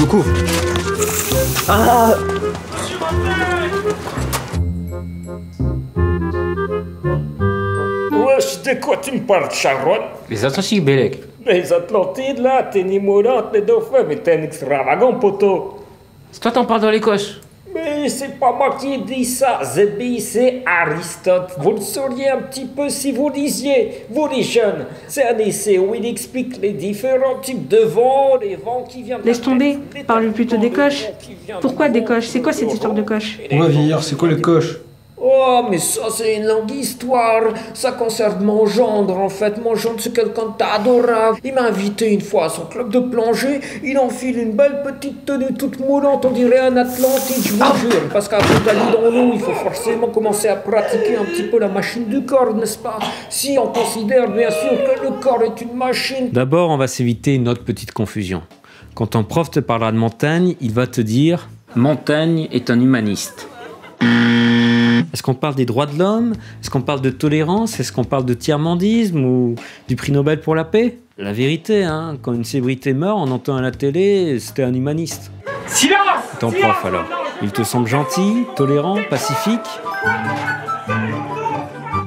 cours. Ah! Wesh, de quoi tu me parles, Charonne? Les Atlantiques, Bélec. Les Atlantides, là, t'es ni mourante, les dauphins, mais t'es un extravagant, poteau. C'est toi t'en parles dans l'Écosse. Mais c'est pas moi qui ai dit ça, Zébi, c'est Aristote. Vous le sauriez un petit peu si vous lisiez, vous les jeunes. C'est un essai où il explique les différents types de vents, les vents qui viennent... Laisse tomber, parle plutôt des coches. Pourquoi des coches? C'est quoi cette histoire de coches? Ouais, vieillard, c'est quoi les coches? Oh, mais ça, c'est une longue histoire. Ça concerne mon gendre, en fait. Mon gendre, c'est quelqu'un d'adorable. Il m'a invité une fois à son club de plongée. Il enfile une belle petite tenue toute moulante, on dirait un Atlantide, je vous jure. Parce qu'avant d'aller dans l'eau, il faut forcément commencer à pratiquer un petit peu la machine du corps, n'est-ce pas? Si on considère bien sûr que le corps est une machine. D'abord, on va s'éviter une autre petite confusion. Quand ton prof te parlera de Montaigne, il va te dire « Montaigne est un humaniste ». Est-ce qu'on parle des droits de l'homme? Est-ce qu'on parle de tolérance? Est-ce qu'on parle de tiers-mondisme ou du prix Nobel pour la paix? La vérité, hein, quand une célébrité meurt, on entend à la télé, c'était un humaniste. Silence! Ton prof alors, il te semble gentil, tolérant, pacifique?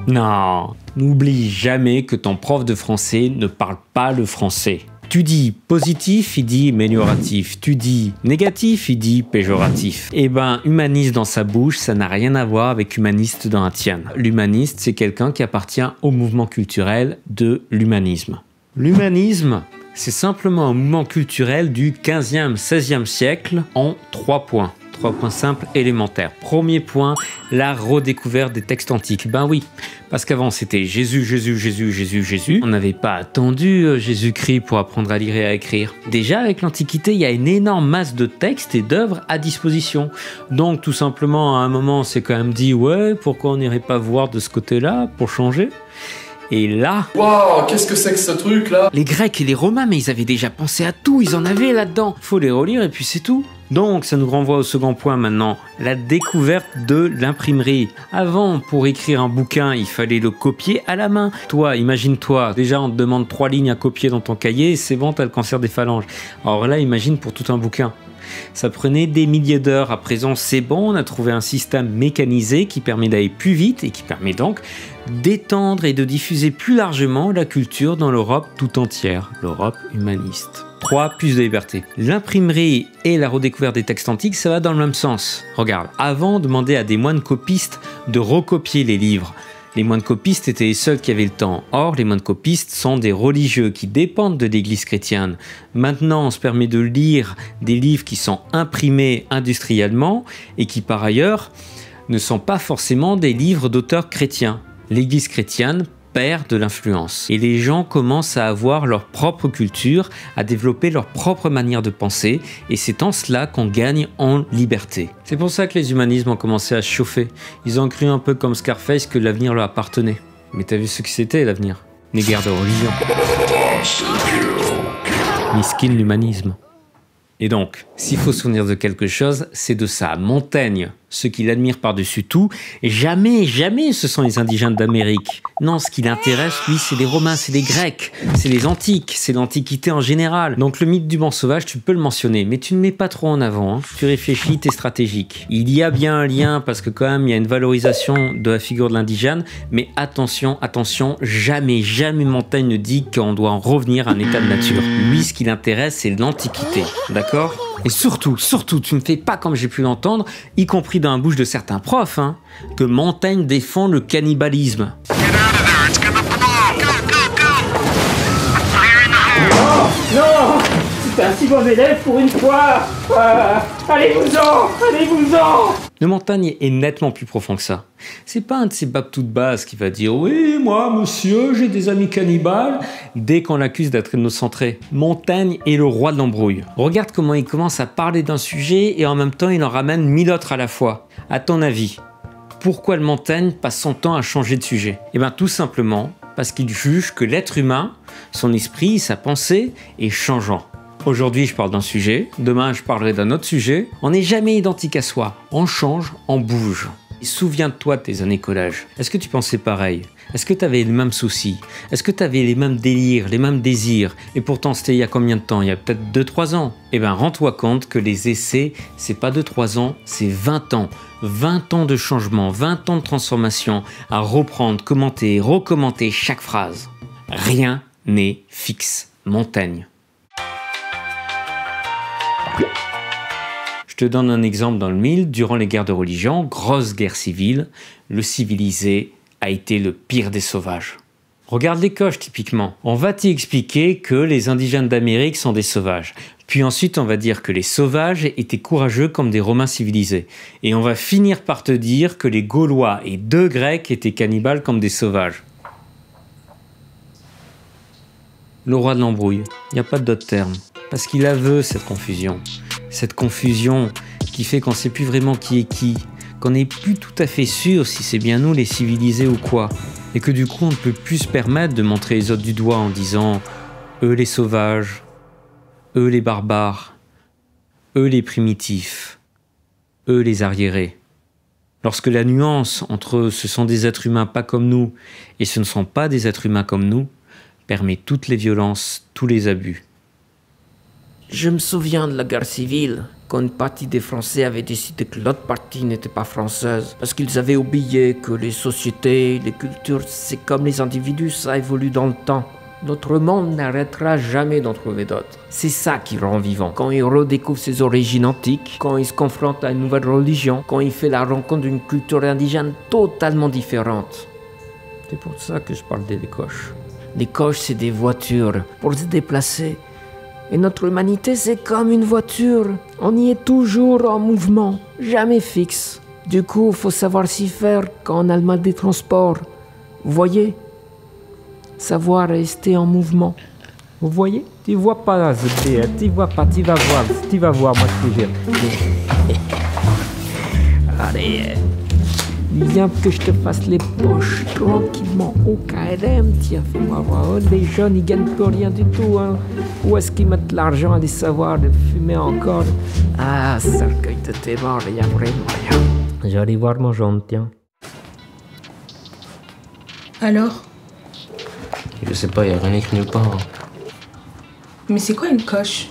Non, n'oublie jamais que ton prof de français ne parle pas le français. Tu dis positif, il dit amélioratif. Tu dis négatif, il dit péjoratif. Eh ben, humaniste dans sa bouche, ça n'a rien à voir avec humaniste dans la tienne. L'humaniste, c'est quelqu'un qui appartient au mouvement culturel de l'humanisme. L'humanisme, c'est simplement un mouvement culturel du 15e, 16e siècle en 3 points. 3 points simples, élémentaires. Premier point, la redécouverte des textes antiques. Ben oui, parce qu'avant c'était Jésus, Jésus, Jésus, Jésus, Jésus. On n'avait pas attendu Jésus-Christ pour apprendre à lire et à écrire. Déjà, avec l'Antiquité, il y a une énorme masse de textes et d'œuvres à disposition. Donc tout simplement, à un moment, on s'est quand même dit, ouais, pourquoi on n'irait pas voir de ce côté-là pour changer ? Et là... Waouh, qu'est-ce que c'est que ce truc là? Les Grecs et les Romains, mais ils avaient déjà pensé à tout, ils en avaient là-dedans. Faut les relire et puis c'est tout. Donc ça nous renvoie au second point maintenant, la découverte de l'imprimerie. Avant, pour écrire un bouquin, il fallait le copier à la main. Toi, imagine-toi, déjà on te demande 3 lignes à copier dans ton cahier, c'est bon, t'as le cancer des phalanges. Alors là, imagine pour tout un bouquin. Ça prenait des milliers d'heures. À présent, c'est bon, on a trouvé un système mécanisé qui permet d'aller plus vite et qui permet donc d'étendre et de diffuser plus largement la culture dans l'Europe tout entière, l'Europe humaniste. 3. Plus de liberté. L'imprimerie et la redécouverte des textes antiques, ça va dans le même sens. Regarde, avant, demander à des moines copistes de recopier les livres. Les moines copistes étaient les seuls qui avaient le temps. Or, les moines copistes sont des religieux qui dépendent de l'église chrétienne. Maintenant, on se permet de lire des livres qui sont imprimés industriellement et qui, par ailleurs, ne sont pas forcément des livres d'auteurs chrétiens. L'église chrétienne perd de l'influence. Et les gens commencent à avoir leur propre culture, à développer leur propre manière de penser, et c'est en cela qu'on gagne en liberté. C'est pour ça que les humanismes ont commencé à se chauffer. Ils ont cru un peu comme Scarface que l'avenir leur appartenait. Mais t'as vu ce que c'était l'avenir? Les guerres de religion. Miskin l'humanisme. Et donc, s'il faut se souvenir de quelque chose, c'est de ça. Montaigne, ce qu'il admire par-dessus tout, jamais, jamais ce sont les indigènes d'Amérique. Non, ce qui l'intéresse, lui, c'est les Romains, c'est les Grecs, c'est les Antiques, c'est l'Antiquité en général. Donc le mythe du banc sauvage, tu peux le mentionner, mais tu ne mets pas trop en avant. Hein. Tu réfléchis, t'es stratégique. Il y a bien un lien, parce que quand même, il y a une valorisation de la figure de l'indigène, mais attention, attention, jamais, jamais Montaigne ne dit qu'on doit en revenir à un état de nature. Lui, ce qui l'intéresse, c'est l'Antiquité, d'accord ? Et surtout, tu ne fais pas comme j'ai pu l'entendre, y compris dans la bouche de certains profs, hein, que Montaigne défend le cannibalisme. Non! C'est un si bon élève pour une fois! Allez-vous-en! Allez-vous-en! Le Montaigne est nettement plus profond que ça. C'est pas un de ces babes toutes basses qui va dire « Oui, moi, monsieur, j'ai des amis cannibales » dès qu'on l'accuse d'être énocentré. Montaigne est le roi de l'embrouille. Regarde comment il commence à parler d'un sujet et en même temps il en ramène 1000 autres à la fois. À ton avis, pourquoi le Montaigne passe son temps à changer de sujet? Eh bien tout simplement parce qu'il juge que l'être humain, son esprit, sa pensée est changeant. Aujourd'hui, je parle d'un sujet, demain, je parlerai d'un autre sujet. On n'est jamais identique à soi. On change, on bouge. Souviens-toi de tes années collège. Est-ce que tu pensais pareil? Est-ce que tu avais les mêmes soucis? Est-ce que tu avais les mêmes délires, les mêmes désirs? Et pourtant, c'était il y a combien de temps? Il y a peut-être 2-3 ans. Eh bien, rends-toi compte que les essais, c'est pas 2-3 ans, c'est 20 ans. 20 ans de changement, 20 ans de transformation, à reprendre, commenter, recommenter chaque phrase. Rien n'est fixe. Montaigne. Je te donne un exemple dans le mille. Durant les guerres de religion, grosse guerre civile, le civilisé a été le pire des sauvages. Regarde les coches typiquement. On va t'y expliquer que les indigènes d'Amérique sont des sauvages. Puis ensuite on va dire que les sauvages étaient courageux comme des Romains civilisés. Et on va finir par te dire que les Gaulois et 2 Grecs étaient cannibales comme des sauvages. Le roi de l'embrouille. Il n'y a pas d'autre terme. Parce qu'il a veut cette confusion. Cette confusion qui fait qu'on ne sait plus vraiment qui est qui. Qu'on n'est plus tout à fait sûr si c'est bien nous les civilisés ou quoi. Et que du coup on ne peut plus se permettre de montrer les autres du doigt en disant « eux les sauvages », « eux les barbares »,« eux les primitifs »,« eux les arriérés ». Lorsque la nuance entre ce sont des êtres humains pas comme nous et ce ne sont pas des êtres humains comme nous permet toutes les violences, tous les abus. Je me souviens de la guerre civile, quand une partie des Français avait décidé que l'autre partie n'était pas française, parce qu'ils avaient oublié que les sociétés, les cultures, c'est comme les individus, ça évolue dans le temps. Notre monde n'arrêtera jamais d'en trouver d'autres. C'est ça qui le rend vivant. Quand il redécouvre ses origines antiques, quand il se confronte à une nouvelle religion, quand il fait la rencontre d'une culture indigène totalement différente. C'est pour ça que je parle des coches. Les coches, c'est des voitures pour se déplacer. Et notre humanité, c'est comme une voiture. On y est toujours en mouvement, jamais fixe. Du coup, il faut savoir s'y faire quand on a le mal des transports. Vous voyez? Savoir rester en mouvement. Vous voyez? Tu vois pas, Zébé, tu vois pas, tu vas voir, moi je te jure. Allez, viens que je te fasse les poches tranquillement au KLM. Tiens, fais-moi voir. Les jeunes, ils gagnent plus rien du tout. Hein. Où est-ce qu'ils mettent l'argent à des savoirs de fumer encore? Ah, cercueil de tes morts, il y a vraiment rien. J'allais voir mon jaune, tiens. Alors? Je sais pas, y a rien écrit nulle part. Mais c'est quoi une coche?